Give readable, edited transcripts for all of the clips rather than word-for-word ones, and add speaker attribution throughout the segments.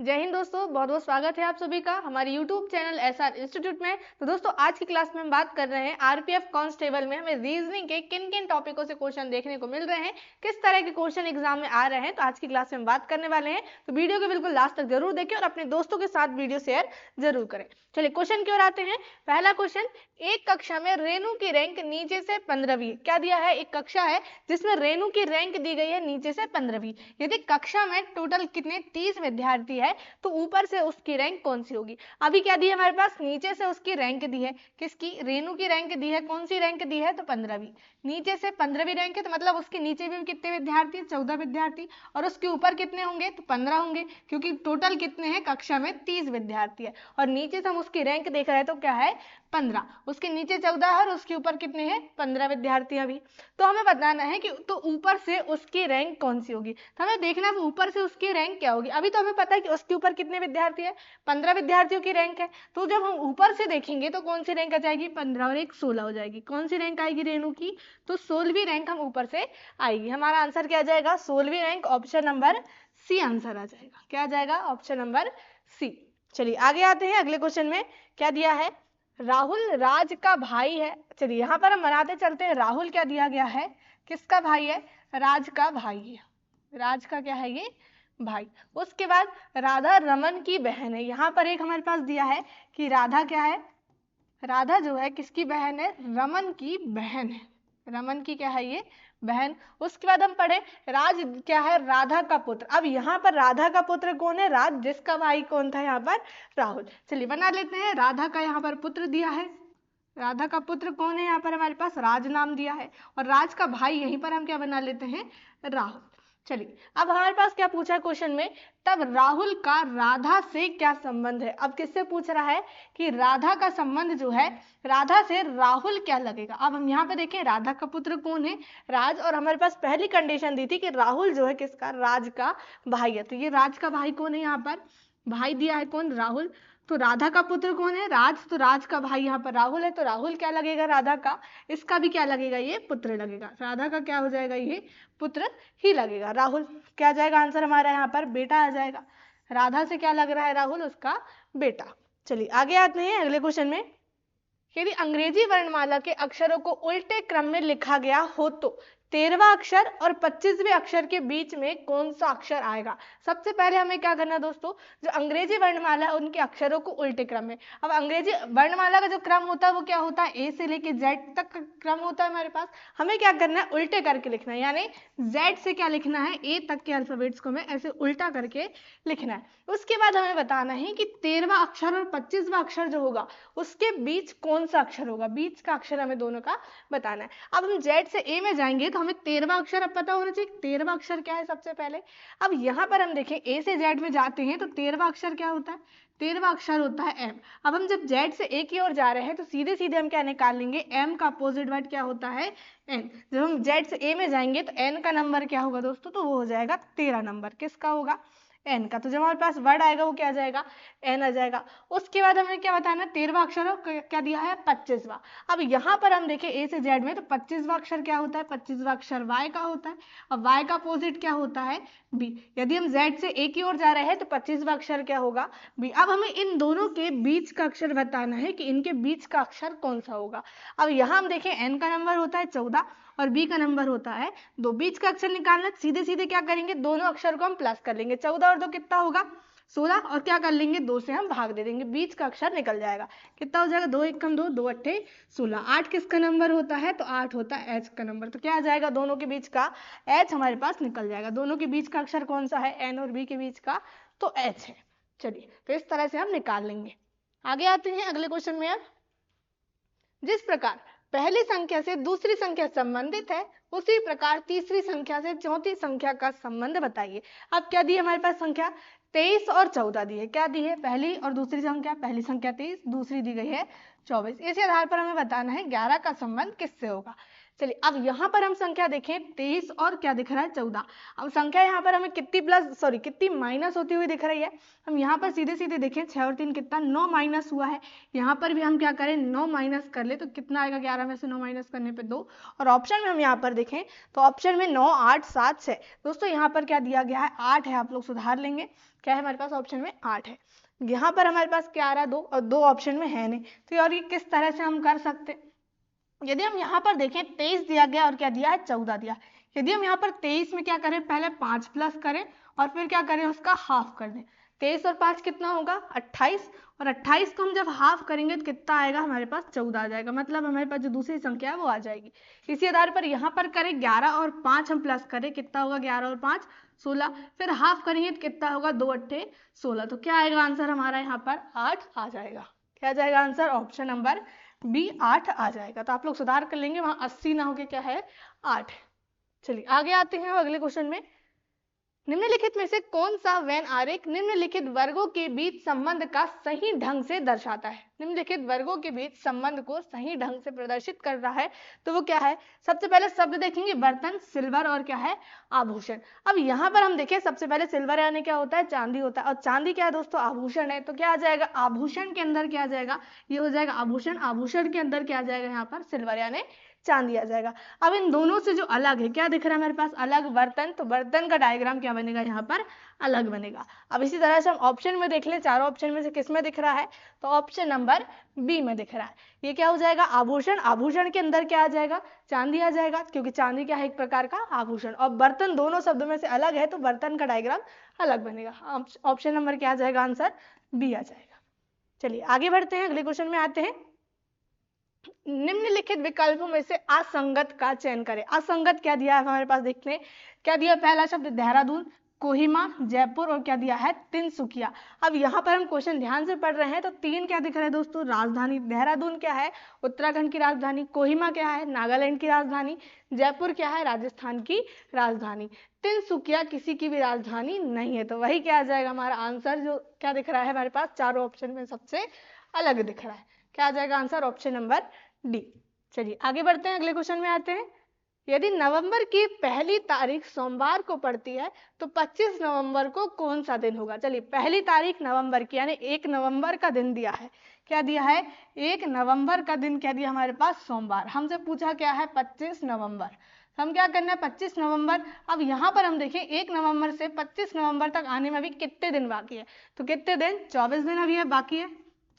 Speaker 1: जय हिंद दोस्तों, बहुत बहुत स्वागत है आप सभी का हमारे YouTube चैनल SR इंस्टीट्यूट में। तो दोस्तों आज की क्लास में हम बात कर रहे हैं आरपीएफ कांस्टेबल में हमें रीजनिंग के किन किन टॉपिकों से क्वेश्चन देखने को मिल रहे हैं, किस तरह के क्वेश्चन एग्जाम में आ रहे हैं। तो आज की क्लास में हम बात करने वाले हैं, तो वीडियो को बिल्कुल लास्ट तक जरूर देखें और अपने दोस्तों के साथ वीडियो शेयर जरूर करें। चलिए क्वेश्चन की ओर आते हैं। पहला क्वेश्चन, एक कक्षा में रेणु की रैंक नीचे से 15वीं। क्या दिया है? एक कक्षा है जिसमें रेणु की रैंक दी गई है नीचे से 15वीं। यदि कक्षा में टोटल कितने 30 विद्यार्थी है तो ऊपर से उसकी रैंक कौन सी होगी। अभी क्या दी है हमारे पास? नीचे से उसकी रैंक दी है। किसकी? रेणु की रैंक दी है। कौन सी रैंक दी है? तो 15वीं। नीचे से 15वीं रैंक है तो मतलब उसके नीचे भी कितने विद्यार्थी? 14 विद्यार्थी। और उसके ऊपर कितने होंगे? तो 15 होंगे, क्योंकि टोटल कितने हैं कक्षा में? 30 विद्यार्थी है और नीचे से हम उसकी रैंक देख रहे हैं तो क्या है? 15। उसके नीचे 14 है और उसके ऊपर कितने हैं? 15 विद्यार्थी। अभी तो हमें बताना है कि तो ऊपर से उसकी रैंक कौन सी होगी। तो हमें देखना है ऊपर से उसकी रैंक क्या होगी। अभी तो हमें पता है कि उसके ऊपर कितने विद्यार्थी है? 15 विद्यार्थियों की रैंक है। तो जब हम ऊपर से देखेंगे तो कौन सी रैंक आ जाएगी? 15 और 1 16 हो जाएगी। कौन सी रैंक आएगी रेणु की? तो 16वीं रैंक हम ऊपर से आएगी। हमारा आंसर क्या आ जाएगा? 16वीं rank. Option number C answer आ जाएगा। क्या आ जाएगा? Option number C. चलिए आगे आते हैं अगले क्वेश्चन में। क्या दिया है? राहुल राज का भाई है। चलिए यहाँ पर हम बनाते चलते हैं। राहुल क्या दिया गया है? किसका भाई है? राज का भाई है। राज का क्या है? ये भाई। उसके बाद राधा रमन की बहन है। यहाँ पर एक हमारे पास दिया है कि राधा क्या है? राधा जो है किसकी बहन है? रमन की बहन है। रमन की क्या है? ये बहन। उसके बाद हम पढ़े राज क्या है? राधा का पुत्र। अब यहाँ पर राधा का पुत्र कौन है? राज, जिसका भाई कौन था यहाँ पर? राहुल। चलिए बना लेते हैं। राधा का यहाँ पर पुत्र दिया है। राधा का पुत्र कौन है? यहाँ पर हमारे पास राज नाम दिया है और राज का भाई यहीं पर हम क्या बना लेते हैं? राहुल। चलिए अब हमारे पास क्या पूछा है क्वेश्चन में? तब राहुल का राधा से क्या संबंध है। अब किससे पूछ रहा है कि राधा का संबंध जो है राधा से राहुल क्या लगेगा। अब हम यहाँ पे देखें राधा का पुत्र कौन है? राज। और हमारे पास पहली कंडीशन दी थी कि राहुल जो है किसका? राज का भाई है। तो ये राज का भाई कौन है? यहाँ पर भाई दिया है कौन? राहुल। तो राधा का पुत्र कौन है? राज। तो राज का भाई यहाँ पर राहुल है, तो राहुल क्या लगेगा? राधा का। इसका भी क्या लगेगा? ये पुत्र लगेगा। राधा का क्या हो जाएगा? ये पुत्र ही लगेगा। राहुल क्या आ जाएगा आंसर हमारा? यहाँ पर बेटा आ जाएगा। राधा से क्या लग रहा है? राहुल उसका बेटा। चलिए आगे आते हैं अगले क्वेश्चन में। यदि अंग्रेजी वर्णमाला के अक्षरों को उल्टे क्रम में लिखा गया हो तो 13वां अक्षर और 25वें अक्षर के बीच में कौन सा अक्षर आएगा। सबसे पहले हमें क्या करना है दोस्तों? जो अंग्रेजी वर्णमाला है उनके अक्षरों को उल्टे क्रम में। अब अंग्रेजी वर्णमाला का जो क्रम होता है वो क्या होता है? ए से लेके जेड तक का क्रम होता है हमारे पास। हमें क्या करना है? उल्टे करके लिखना है, यानी जेड से क्या लिखना है? ए तक के अल्फाबेट्स को हमें ऐसे उल्टा करके लिखना है। उसके बाद हमें बताना है कि 13वां अक्षर और 25वां अक्षर जो होगा उसके बीच कौन सा अक्षर होगा। बीच का अक्षर हमें दोनों का बताना है। अब हम जेड से ए में जाएंगे तो हमें 13वां अक्षर अब पता होना चाहिए। 13वां अक्षर क्या है सबसे पहले? अब यहाँ पर हम देखें ए से जेड में जाते हैं तो 13वां अक्षर क्या होता है? 13वां अक्षर होता है एम। अब हम जब जेड से ए की ओर जा रहे हैं तो सीधे सीधे हम क्या निकाल लेंगे? एम का अपोजिट वर्ड क्या होता है? एन। जब हम जेड से ए में जाएंगे तो एन का नंबर क्या होगा दोस्तों? तो वो हो जाएगा 13 नंबर। किसका होगा? एन का। तो जब हमारे पास वर्ड आएगा वो क्या आ जाएगा? एन आ जाएगा। उसके बाद हमें क्या बताना? 13वां अक्षर क्या दिया है? 25वां। अब यहाँ पर हम देखें ए से जेड में तो 25वां अक्षर क्या होता है? 25वां अक्षर वाई का होता है और वाई का अपोजिट क्या होता है? बी। यदि हम जेड से ए की ओर जा रहे हैं तो 25वां अक्षर क्या होगा? बी। अब हमें इन दोनों के बीच का अक्षर बताना है कि इनके बीच का अक्षर कौन सा होगा। अब यहाँ हम देखें एन का नंबर होता है 14 और बी का नंबर होता है 2। बीच का अक्षर निकालना, सीधे सीधे क्या करेंगे? दोनों अक्षर को हम प्लस कर लेंगे। 14 और 2 कितना होगा? 16 और क्या कर लेंगे? 2 से हम भाग दे देंगे, बीच का अक्षर निकल जाएगा। कितना हो जाएगा? 2 1 2, 2 8 16। 8 किसका नंबर होता है? तो 8 होता है एच का नंबर। तो क्या आ जाएगा? दोनों के बीच का एच हमारे पास निकल जाएगा। दोनों के बीच का अक्षर कौन सा है? एन और बी के बीच का तो एच है। चलिए तो इस तरह से हम निकाल लेंगे। आगे आते हैं अगले क्वेश्चन में। अब जिस प्रकार पहली संख्या से दूसरी संख्या संबंधित है उसी प्रकार तीसरी संख्या से चौथी संख्या का संबंध बताइए। अब क्या दी है हमारे पास संख्या? 23 और 14 दी है। क्या दी है? पहली और दूसरी संख्या। पहली संख्या 23, दूसरी दी गई है 24। इसी आधार पर हमें बताना है 11 का संबंध किससे होगा। चलिए अब यहाँ पर हम संख्या देखें 23 और क्या दिख रहा है 14। अब संख्या यहाँ पर हमें कितनी माइनस होती हुई दिख रही है। हम यहाँ पर सीधे सीधे देखें 6 और 3 कितना 9 माइनस हुआ है। यहाँ पर भी हम क्या करें 9 माइनस कर ले तो कितना आएगा 11 में से 9 माइनस करने पे 2। और ऑप्शन में हम यहाँ पर देखें तो ऑप्शन में 9 8 7 6। दोस्तों यहाँ पर क्या दिया गया है 8 है, आप लोग सुधार लेंगे। क्या है हमारे पास ऑप्शन में 8 है। यहाँ पर हमारे पास क्या आ रहा है 2 और 2 ऑप्शन में है नहीं। तो और ये किस तरह से हम कर सकते, यदि हम यहाँ पर देखें 23 दिया गया और क्या दिया है 14 दिया। यदि हम यहाँ पर 23 में क्या करें पहले 5 प्लस करें और फिर क्या करें उसका हाफ कर दें। 23 और 5 कितना होगा 28, और 28 को हम जब हाफ करेंगे तो कितना आएगा हमारे पास 14 आ जाएगा। मतलब हमारे पास जो दूसरी संख्या है वो आ जाएगी। इसी आधार पर यहाँ पर करें 11 और 5 हम प्लस करें, कितना होगा 11 और 5 16, फिर हाफ करेंगे तो कितना होगा 2 8 16। तो क्या आएगा आंसर हमारा यहाँ पर 8 आ जाएगा। क्या जाएगा आंसर ऑप्शन नंबर बी 8 आ जाएगा। तो आप लोग सुधार कर लेंगे, वहां 80 ना होके क्या है 8 है। चलिए आगे आते हैं अगले क्वेश्चन में। निम्नलिखित में से कौन सा वेन आरेख निम्नलिखित वर्गों के बीच संबंध का सही ढंग से दर्शाता है। निम्नलिखित वर्गों के बीच संबंध को सही ढंग से प्रदर्शित कर रहा है। तो वो क्या है, सबसे पहले शब्द देखेंगे बर्तन, सिल्वर और क्या है आभूषण। अब यहाँ पर हम देखें सबसे पहले सिल्वर यानी क्या होता है चांदी होता है, और चांदी क्या है दोस्तों आभूषण है। तो क्या आ जाएगा आभूषण के अंदर क्या आ जाएगा, ये हो जाएगा आभूषण, आभूषण के अंदर क्या आ जाएगा यहाँ पर सिल्वर यानी चांदी आ जाएगा। अब इन दोनों से जो अलग है क्या दिख रहा है हमारे पास अलग बर्तन, तो बर्तन का डायग्राम क्या बनेगा यहाँ पर अलग बनेगा। अब इसी तरह से हम ऑप्शन में देख लें, चारों ऑप्शन में से किस में दिख रहा है, तो ऑप्शन नंबर बी में दिख रहा है। ये क्या हो जाएगा आभूषण, आभूषण के अंदर क्या आ जाएगा चांदी आ जाएगा, क्योंकि चांदी क्या है एक प्रकार का आभूषण, और बर्तन दोनों शब्दों में से अलग है तो बर्तन का डायग्राम अलग बनेगा। ऑप्शन नंबर क्या आ जाएगा आंसर बी आ जाएगा। चलिए आगे बढ़ते हैं, अगले क्वेश्चन में आते हैं। निम्नलिखित विकल्पों में से असंगत का चयन करें। असंगत क्या दिया है हमारे पास, देखते हैं क्या दिया। पहला शब्द देहरादून, कोहिमा, जयपुर और क्या दिया है तिनसुकिया। अब यहाँ पर हम क्वेश्चन ध्यान से पढ़ रहे हैं तो तीन क्या दिख रहे हैं दोस्तों राजधानी। देहरादून क्या है उत्तराखंड की राजधानी, कोहिमा क्या है नागालैंड की राजधानी, जयपुर क्या है राजस्थान की राजधानी, तिनसुकिया किसी की भी राजधानी नहीं है। तो वही क्या आ जाएगा हमारा आंसर, जो क्या दिख रहा है हमारे पास चारों ऑप्शन में सबसे अलग दिख रहा है। क्या आ जाएगा आंसर ऑप्शन नंबर डी। चलिए आगे बढ़ते हैं, अगले क्वेश्चन में आते हैं। यदि नवंबर की पहली तारीख सोमवार को पड़ती है तो 25 नवंबर को कौन सा दिन होगा। चलिए पहली तारीख नवंबर की यानी 1 नवंबर का दिन दिया है। क्या दिया है 1 नवंबर का दिन क्या दिया हमारे पास सोमवार। हमसे पूछा क्या है 25 नवंबर, हम क्या करना है 25 नवंबर। अब यहाँ पर हम देखें 1 नवंबर से 25 नवंबर तक आने में अभी कितने दिन बाकी है, तो कितने दिन 24 दिन अभी है बाकी है।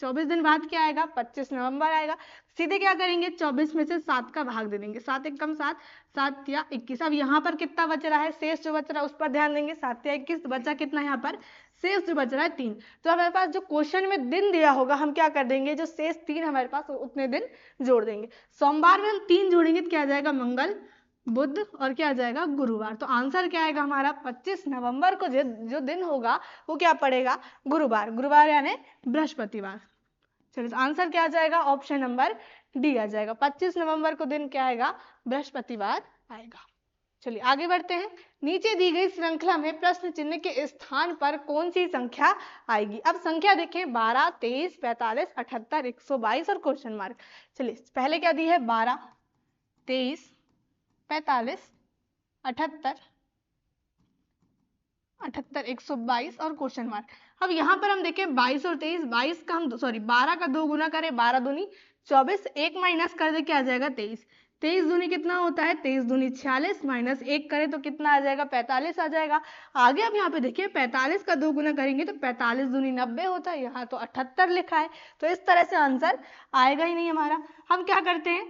Speaker 1: 24 दिन बाद क्या आएगा 25 नवंबर आएगा। सीधे क्या करेंगे 24 में से 7 का भाग दे देंगे, 7 एक कम 7, 7 या 21। अब यहाँ पर कितना बच रहा है शेष जो बच रहा है उस पर ध्यान देंगे, 7 या 21 बचा कितना यहाँ पर शेष जो बच रहा है 3। तो हमारे पास जो क्वेश्चन में दिन दिया होगा हम क्या कर देंगे जो शेष 3 हमारे पास उतने दिन जोड़ देंगे। सोमवार में हम 3 जोड़ेंगे तो क्या आ जाएगा मंगल, बुध और क्या आ जाएगा गुरुवार। तो आंसर क्या आएगा हमारा 25 नवंबर को जो दिन होगा वो क्या पड़ेगा गुरुवार, गुरुवार यानी बृहस्पतिवार। चलिए तो आंसर क्या आ जाएगा ऑप्शन नंबर डी आ जाएगा। 25 नवंबर को दिन क्या आएगा बृहस्पतिवार आएगा। चलिए आगे बढ़ते हैं। नीचे दी गई श्रृंखला में प्रश्न चिन्ह के स्थान पर कौन सी संख्या आएगी। अब संख्या देखें 12, 23, 45, 78, 122 और क्वेश्चन मार्क। चलिए पहले क्या दी है 12, 23, 45, 78, 122 और क्वेश्चन मार्क। अब यहाँ पर हम देखें 22 और 23, 22 का हम 12 का 2 गुना करें 12 दूनी 24, 1 माइनस कर दे क्या आ जाएगा 23, 23 दूनी कितना होता है 23 दूनी 46, माइनस 1 करें तो कितना आ जाएगा 45 आ जाएगा। आगे अब यहाँ पे देखिए 45 का 2 गुना करेंगे तो 45 दूनी 90 होता है, यहाँ तो 78 लिखा है। तो इस तरह से आंसर आएगा ही नहीं हमारा। हम क्या करते हैं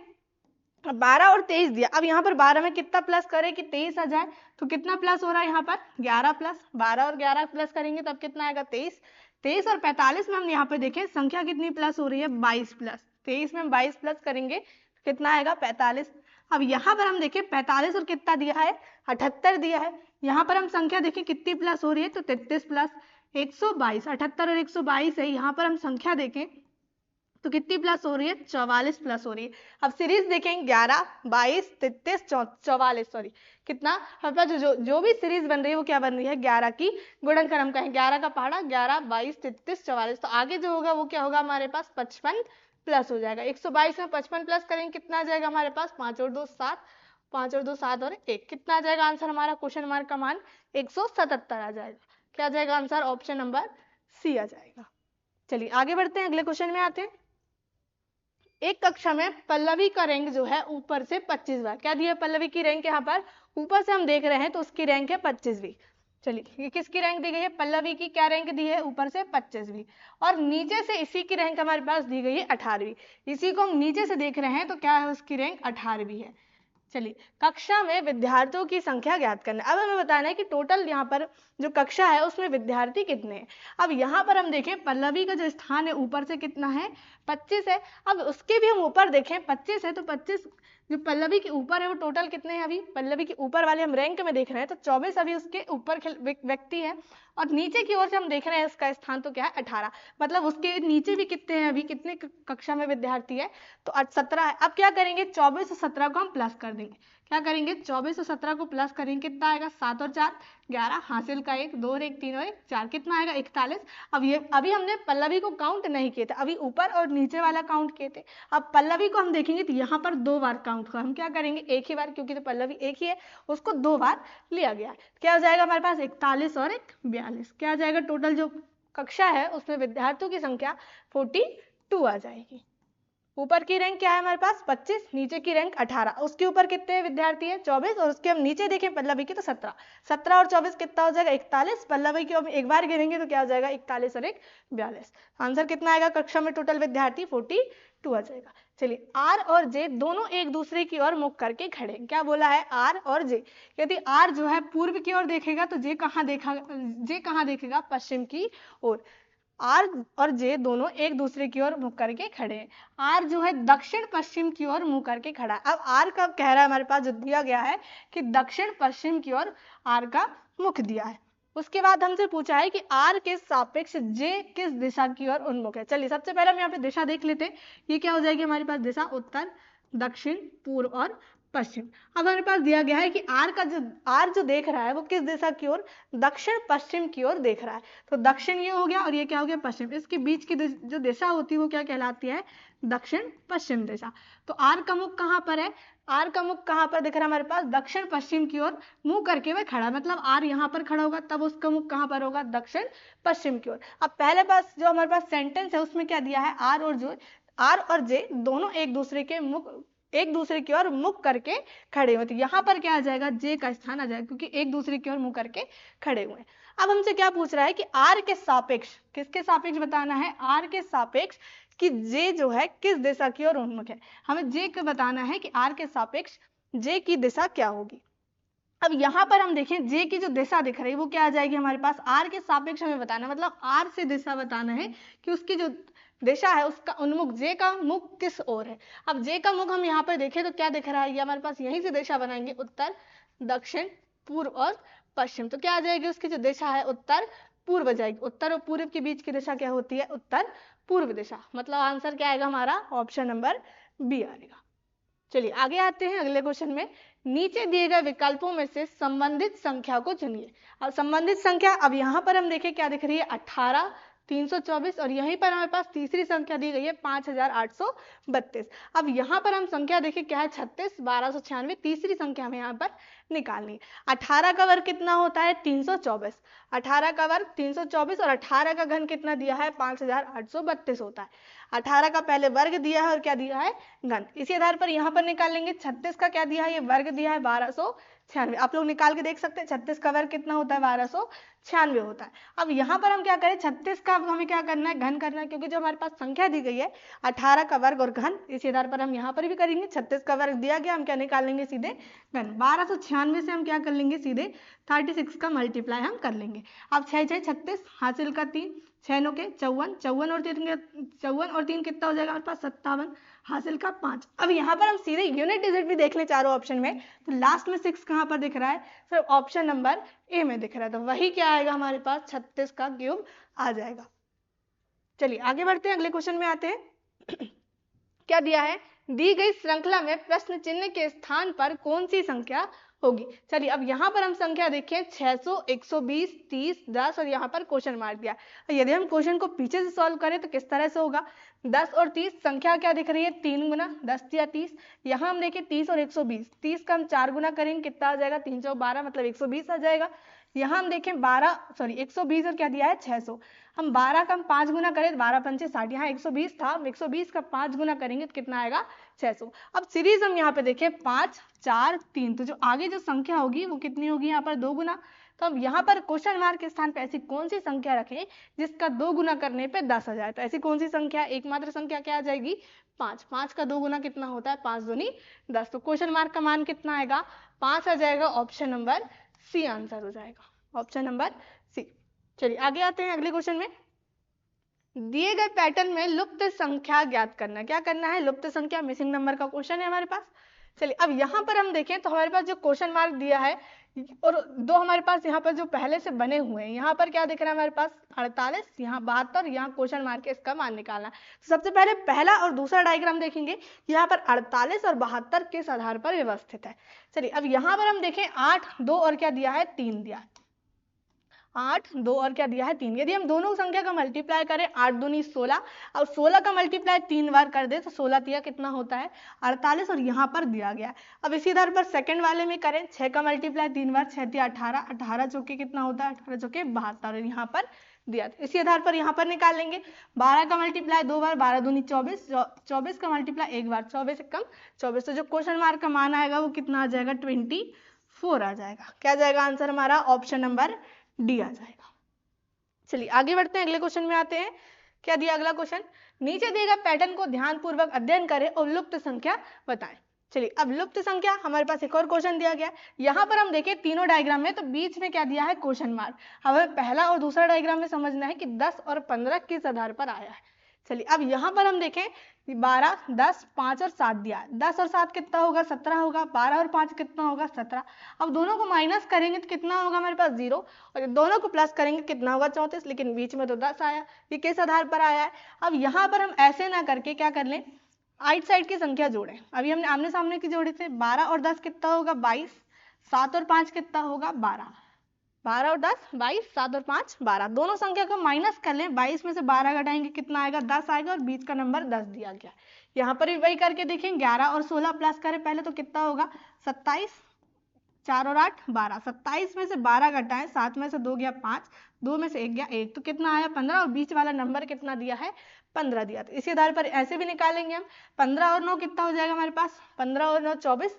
Speaker 1: 12 और 23 दिया, अब यहाँ पर 12 में कितना प्लस करें कि 23 आ जाए, तो कितना प्लस हो रहा है यहाँ पर 11 प्लस, 12 और 11 प्लस करेंगे तब कितना आएगा 23। 23 और 45 में हम यहाँ पे देखें संख्या कितनी प्लस हो रही है 22 प्लस, 23 में हम 22 प्लस करेंगे कितना आएगा 45। अब यहाँ पर हम देखें 45 और कितना दिया है 78 दिया है, यहाँ पर हम संख्या देखें कितनी प्लस हो रही है तो 33 प्लस 122, 78 और 122 है। यहाँ पर हम संख्या देखें तो कितनी प्लस हो रही है 44 प्लस हो रही है। अब सीरीज देखें 11, 22, 33, 44 सॉरी कितना हमारे पास जो भी सीरीज बन रही है वो क्या बन रही है 11 की गुणनखंड हम कहें 11 का पहाड़ा 11, 22, 33, 44। तो आगे जो होगा वो क्या होगा हमारे पास 55 प्लस हो जाएगा। 122 में 55 प्लस करेंगे कितना आ जाएगा हमारे पास, 5 और 2 7, 5 और 2 7 और 1, कितना आ जाएगा आंसर हमारा, क्वेश्चन मार्क का मान 177 आ जाएगा। क्या आ जाएगा आंसर, ऑप्शन नंबर सी आ जाएगा। चलिए आगे बढ़ते हैं, अगले क्वेश्चन में आते हैं। एक कक्षा में पल्लवी का रैंक जो है ऊपर से 25वां, क्या दिया पल्लवी की रैंक यहाँ पर, ऊपर से हम देख रहे हैं तो उसकी रैंक है 25वीं। चलिए ये किसकी रैंक दी गई है, पल्लवी की क्या रैंक दी है, ऊपर से 25वीं, और नीचे से इसी की रैंक हमारे पास दी गई है 18वीं। इसी को हम नीचे से देख रहे हैं तो क्या है, उसकी रैंक 18वीं है। चलिए कक्षा में विद्यार्थियों की संख्या ज्ञात करना। अब हमें बताना है कि टोटल यहाँ पर जो कक्षा है उसमें विद्यार्थी कितने हैं। अब यहाँ पर हम देखें पल्लवी का जो स्थान है ऊपर से कितना है, 25 है। अब उसके भी हम ऊपर देखें 25 है, तो 25 जो पल्लवी के ऊपर है वो टोटल कितने हैं, अभी पल्लवी के ऊपर वाले हम रैंक में देख रहे हैं तो 24 अभी उसके ऊपर व्यक्ति है, और नीचे की ओर से हम देख रहे हैं इसका स्थान तो क्या है 18, मतलब उसके नीचे भी कितने हैं, अभी कितने कक्षा में विद्यार्थी है, तो 17 है। अब क्या करेंगे, 24 और 17 को हम प्लस कर देंगे। क्या करेंगे, 24 और 17 को प्लस करेंगे, कितना आएगा, 7 और 4 11, हासिल का 1 2 और 1 3 और 1 4, कितना आएगा 41। अब ये अभी हमने पल्लवी को काउंट नहीं किए थे, अभी ऊपर और नीचे वाला काउंट किए थे। अब पल्लवी को हम देखेंगे तो यहाँ पर 2 बार काउंट हुआ, हम क्या करेंगे एक ही बार, क्योंकि तो पल्लवी एक ही है उसको 2 बार लिया गया है। क्या हो जाएगा हमारे पास 41 और 1 42, क्या आ जाएगा, टोटल जो कक्षा है उसमें विद्यार्थियों की संख्या 42 आ जाएगी। ऊपर की रैंक क्या है हमारे पास 25, नीचे की रैंक 18, उसके ऊपर कितने विद्यार्थी है 24, और उसके हम नीचे देखें पल्लवी की तो 17, 17 और 24 कितना हो जाएगा 41, पल्लवी की हम एक बार गिनेंगे तो क्या हो जाएगा 41 और 1 42, आंसर कितना आएगा, कक्षा में टोटल विद्यार्थी 42 आ जाएगा। चलिए आर और जे दोनों एक दूसरे की ओर मुख करके खड़े, क्या बोला है आर और जे, यदि आर जो है पूर्व की ओर देखेगा तो जे कहाँ देखेगा पश्चिम की ओर। आर और जे दोनों एक दूसरे की ओर मुख करके खड़े हैं, आर जो है दक्षिण पश्चिम की ओर मुंह करके खड़ा है। अब आर का कह रहा है हमारे पास जो दिया गया है कि दक्षिण पश्चिम की ओर आर का मुख दिया है। उसके बाद हमसे पूछा है कि आर के सापेक्ष जे किस दिशा की ओर उन्मुख है। चलिए सबसे पहले हम यहाँ पे दिशा देख लेते हैं, ये क्या हो जाएगी हमारे पास दिशा, उत्तर दक्षिण पूर्व और पश्चिम। अब हमारे पास दिया गया है कि आर जो देख रहा है वो किस दिशा की ओर, दक्षिण पश्चिम की ओर देख रहा है, तो दक्षिण ये हो गया और ये क्या हो गया पश्चिम, इसके बीच की जो दिशा होती है वो क्या कहलाती है, दक्षिण पश्चिम दिशा। तो आर का मुख कहाँ पर है, आर का मुख कहाँ पर दिख रहा है हमारे पास, दक्षिण पश्चिम की ओर मुंह करके वह खड़ा, मतलब आर यहाँ पर खड़ा होगा तब उसका मुख कहाँ पर होगा, दक्षिण पश्चिम की ओर। अब पहले पास जो हमारे पास सेंटेंस है उसमें क्या दिया है, आर और जे दोनों एक दूसरे की ओर मुख करके खड़े हुए, तो यहाँ पर क्या आ जाएगा, जे का स्थान आ जाएगा, क्योंकि एक दूसरे की ओर मुख करके खड़े हुए हैं। अब हमसे क्या पूछ रहा है कि आर के सापेक्ष, किसके सापेक्ष बताना है, आर के सापेक्ष कि जे जो है किस दिशा की ओर उन्मुख है। हमें जे को बताना है कि आर के सापेक्ष जे की दिशा क्या होगी। अब यहाँ पर हम देखें जे की जो दिशा दिख रही है वो क्या आ जाएगी हमारे पास, आर के सापेक्ष हमें बताना, मतलब आर से दिशा बताना है कि उसकी जो दिशा है उसका उन्मुख, जे का मुख किस ओर है। अब जे का मुख हम यहाँ पर देखें तो क्या दिख रहा है, ये हमारे पास यहीं से दिशा बनाएंगे, उत्तर दक्षिण पूर्व और पश्चिम, तो क्या आ जाएगी उसकी जो दिशा है उत्तर पूर्व आ जाएगी। उत्तर और पूर्व के बीच की दिशा क्या होती है, उत्तर पूर्व दिशा, मतलब आंसर क्या आएगा हमारा, ऑप्शन नंबर बी आएगा। चलिए आगे आते हैं अगले क्वेश्चन में, नीचे दिए गए विकल्पों में से संबंधित संख्या को चुनिए। अब संबंधित संख्या, अब यहाँ पर हम देखें क्या दिख रही है 18 324, और यहीं पर हमारे पास तीसरी संख्या दी गई है 5832। अब यहाँ पर हम संख्या देखें क्या है 36 1296, तीसरी संख्या हमें यहाँ पर निकालनी। 18 का वर्ग कितना होता है 324, 18 का वर्ग 324 और 18 का घन कितना दिया है 5832 होता है। 18 का पहले वर्ग दिया है और क्या दिया है घन, इसी आधार पर यहाँ पर निकाल लेंगे। 36 का क्या दिया है, ये वर्ग दिया है 1296, आप लोग निकाल के देख सकते हैं 36 का वर्ग कितना होता है 1296 होता है। अब यहाँ पर हम क्या करें, 36 का हमें क्या करना है घन करना है, क्योंकि जो हमारे पास संख्या दी गई है 18 का वर्ग और घन, इसी आधार पर हम यहाँ पर भी करेंगे। 36 का वर्ग दिया गया, हम क्या निकाल लेंगे सीधे घन, 1296 से हम क्या कर लेंगे सीधे 36 का मल्टीप्लाई हम कर लेंगे। अब 6 6 36, हासिल का 3, 6 9 के 54, 54 और 3 कितना हो जाएगा हमारे पास 57, हासिल का 5। अब यहाँ पर हम सीधे यूनिट डिजिट भी देख लें चारों ऑप्शन में, तो लास्ट में 6 कहाँ पर दिख रहा है, सिर्फ ऑप्शन नंबर ए में दिख रहा है, तो वही क्या आएगा हमारे पास 36 का क्यूब आ जाएगा। चलिए आगे बढ़ते हैं, अगले क्वेश्चन में आते हैं। क्या दिया है, दी गई श्रृंखला में प्रश्न चिन्ह के स्थान पर कौन सी संख्या होगी। चलिए अब यहाँ पर हम संख्या देखें 600, 120, 30, 10 और यहाँ पर क्वेश्चन मार्क दिया। यदि हम क्वेश्चन को पीछे से सॉल्व करें तो किस तरह से होगा, 10 और 30 संख्या क्या दिख रही है 3 गुना 10 या 30। यहाँ हम देखें 30 और 120, 30 का हम 4 गुना करेंगे कितना आ जाएगा 3 चौक 12 मतलब 120 आ जाएगा। यहाँ हम देखें 120 और क्या दिया है 600, हम 12 का हम 5 गुना करें 12 पंचे 60, यहाँ 120 था, हम 120 का 5 गुना करेंगे तो कितना आएगा 600। अब सीरीज हम यहाँ पे देखें 5, 4, 3, तो जो आगे जो संख्या होगी वो कितनी होगी यहाँ पर 2 गुना। तो अब यहाँ पर क्वेश्चन मार्क के स्थान पे ऐसी कौन सी संख्या रखें जिसका 2 गुना करने पे 10 आ जाए। तो ऐसी कौन सी संख्या, एकमात्र संख्या क्या आ जाएगी 5, 5 का 2 गुना कितना होता है 5 दूनी 10। तो क्वेश्चन मार्क का मान कितना आएगा 5 आ जाएगा, ऑप्शन नंबर सी आंसर हो जाएगा, ऑप्शन नंबर सी। चलिए आगे आते हैं अगले क्वेश्चन में। दिए गए पैटर्न में लुप्त संख्या ज्ञात करना, क्या करना है लुप्त संख्या, मिसिंग नंबर का क्वेश्चन है हमारे पास। चलिए अब यहाँ पर हम देखें तो हमारे पास जो क्वेश्चन मार्क दिया है और दो हमारे पास यहाँ पर जो पहले से बने हुए हैं, यहाँ पर क्या दिख रहा है हमारे पास 48, यहाँ 72, यहाँ क्वेश्चन मार्क है, इसका मान निकालना। तो सबसे पहले पहला और दूसरा डायग्राम देखेंगे, यहाँ पर 48 और 72 किस आधार पर व्यवस्थित है। चलिए अब यहाँ पर हम देखें 8, 2 और क्या दिया है 3 दिया है, 8, 2 और क्या दिया है 3। यदि हम दोनों संख्या का मल्टीप्लाई करें 8 दूनी 16 और 16 का मल्टीप्लाई 3 बार कर दे तो 16 तिया कितना होता है 48 और यहाँ पर दिया गया है। अब इसी आधार पर सेकंड वाले में करें 6 का मल्टीप्लाई 3 बार 6 तिया 18, 18 चौके कितना होता है 18 चौके 72 और यहाँ पर दिया। इसी आधार पर यहाँ पर निकाल लेंगे 12 का मल्टीप्लाई 2 बार 12 दूनी 24, 24 का मल्टीप्लाई 1 बार 24 एकम 24। तो जो क्वेश्चन मार्क का मान आएगा वो कितना आ जाएगा 24 आ जाएगा। क्या जाएगा आंसर हमारा, ऑप्शन नंबर डी आ जाएगा। चलिए आगे बढ़ते हैं, अगले क्वेश्चन में आते हैं। क्या दिया अगला क्वेश्चन, नीचे दिए गए पैटर्न को ध्यानपूर्वक अध्ययन करें और लुप्त संख्या बताएं। चलिए अब लुप्त संख्या हमारे पास एक और क्वेश्चन दिया गया, यहाँ पर हम देखें तीनों डायग्राम में तो बीच में क्या दिया है क्वेश्चन मार्क। हमें पहला और दूसरा डायग्राम में समझना है कि 10 और 15 किस आधार पर आया है। चलिए अब यहाँ पर हम देखें 12, 10, 5 और 7 दिया है, 10 और 7 कितना होगा 17 होगा, 12 और 5 कितना होगा 17। अब दोनों को माइनस करेंगे तो कितना होगा हमारे पास 0 और दोनों को प्लस करेंगे कितना होगा 34, लेकिन बीच में तो 10 आया, ये किस आधार पर आया है। अब यहाँ पर हम ऐसे ना करके क्या कर लें, आइट साइड की संख्या जोड़ें। अभी हमने आमने सामने की जोड़ी थे, 12 और 10 कितना होगा 22, 7 और 5 कितना होगा 12, 12 और 10 22, 7 और 5 12, दोनों संख्या को माइनस कर लें, 22 में से 12 घटाएंगे कितना आएगा 10 आएगा और बीच का नंबर 10 दिया गया। यहाँ पर भी वही करके देखें 11 और 16 प्लस करें पहले तो कितना होगा 27, 4 और 8 12, 27 में से 12 घटाएं, 7 में से 2 गया 5, 2 में से 1 गया 1, तो कितना आया 15 और बीच वाला नंबर कितना दिया है 15 दिया। तो इसी आधार पर ऐसे भी निकालेंगे हम, 15 और 9 कितना हो जाएगा हमारे पास, 15 और 9 24,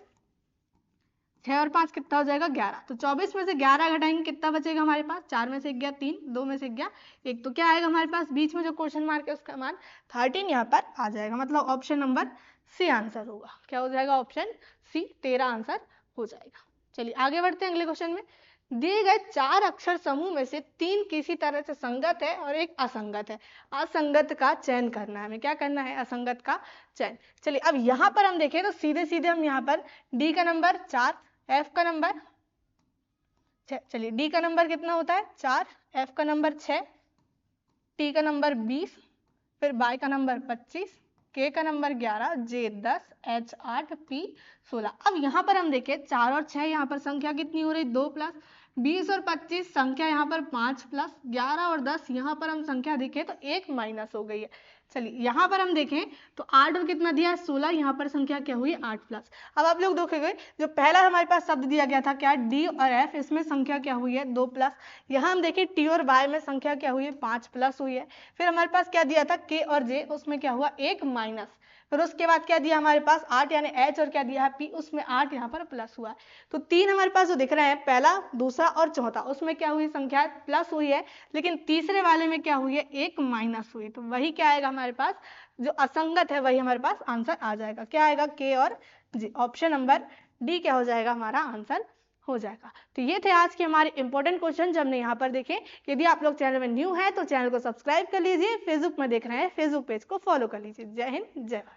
Speaker 1: 6 और 5 कितना हो जाएगा 11, तो 24 में से 11 घटाएंगे कितना बचेगा हमारे पास, 4 में से 1 गया 3, 2 में से 1 गया 1, तो क्या आएगा हमारे पास बीच में जो क्वेश्चन मार्क है उसका मान 13 यहाँ पर आ जाएगा, मतलब ऑप्शन नंबर सी आंसर होगा। क्या हो जाएगा ऑप्शन सी 13 आंसर हो जाएगा। चलिए आगे बढ़ते हैं अगले क्वेश्चन में। दिए गए 4 अक्षर समूह में से 3 किसी तरह से संगत है और एक असंगत है, असंगत का चयन करना है, हमें क्या करना है असंगत का चयन। चलिए अब यहाँ पर हम देखें तो सीधे सीधे हम यहाँ पर डी का नंबर 4, एफ का नंबर 6, चलिए डी का नंबर कितना होता है 4, एफ का नंबर 6, टी का नंबर 20, फिर बाई का नंबर 25, के का नंबर 11, जे 10, एच 8, पी 16। अब यहाँ पर हम देखें 4 और 6 यहाँ पर संख्या कितनी हो रही 2 प्लस, 20 और 25 संख्या यहाँ पर 5 प्लस, 11 और 10 यहाँ पर हम संख्या देखें तो 1 माइनस हो गई है। चलिए यहाँ पर हम देखें तो 8 और कितना दिया 16, यहाँ पर संख्या क्या हुई 8 प्लस। अब आप लोग देखोगे जो पहला हमारे पास शब्द दिया गया था क्या डी और एफ, इसमें संख्या क्या हुई है 2 प्लस। यहाँ हम देखें टी और वाई में संख्या क्या हुई है 5 प्लस हुई है। फिर हमारे पास क्या दिया था के और जे, उसमें क्या हुआ 1 माइनस। फिर उसके बाद क्या दिया हमारे पास 8 यानी एच और क्या दिया है पी, उसमें 8 यहाँ पर प्लस हुआ है। तो 3 हमारे पास जो दिख रहे हैं पहला, दूसरा और चौथा, उसमें क्या हुई संख्या प्लस हुई है, लेकिन तीसरे वाले में क्या हुई है 1 माइनस हुई। तो वही क्या आएगा हमारे पास जो असंगत है वही हमारे पास आंसर आ जाएगा। क्या आएगा के और जी, ऑप्शन नंबर डी क्या हो जाएगा हमारा आंसर हो जाएगा। तो ये थे आज के हमारे इंपॉर्टेंट क्वेश्चन जो हमने यहाँ पर देखे। यदि आप लोग चैनल में न्यू है तो चैनल को सब्सक्राइब कर लीजिए, फेसबुक में देख रहे हैं फेसबुक पेज को फॉलो कर लीजिए। जय हिंद जय भारत।